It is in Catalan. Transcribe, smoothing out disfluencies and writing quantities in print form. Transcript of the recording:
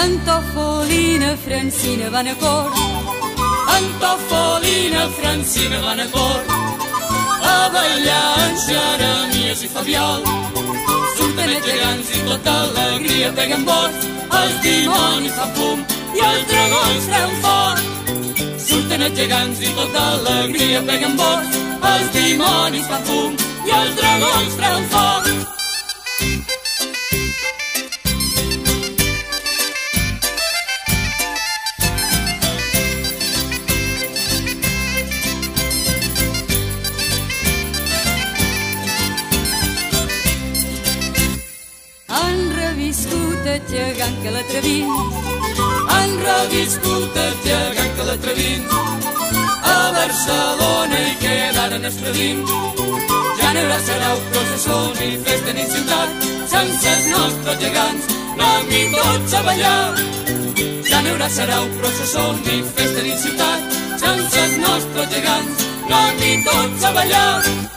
En Tofolina, Francina van a cor. En Tofolina, Francina van a cor a ballar en Jeremies i Fabiol. Surten els gegants i tota alegria peguen bord. Els dimonis fan fum i els dragons treuen foc. Surten els gegants i tota alegria peguen bord. Els dimonis fan fum i els dragons treuen foc. El gegant que l'atrevint, han reviscut el gegant que l'atrevint. A Barcelona hi quedaren estredint. Ja no hi haurà sarau, processó ni festa ni ciutat sense els nostres gegants, anem-hi tots a ballar. Ja no hi haurà sarau, processó ni festa ni ciutat sense els nostres gegants, anem-hi tots a ballar.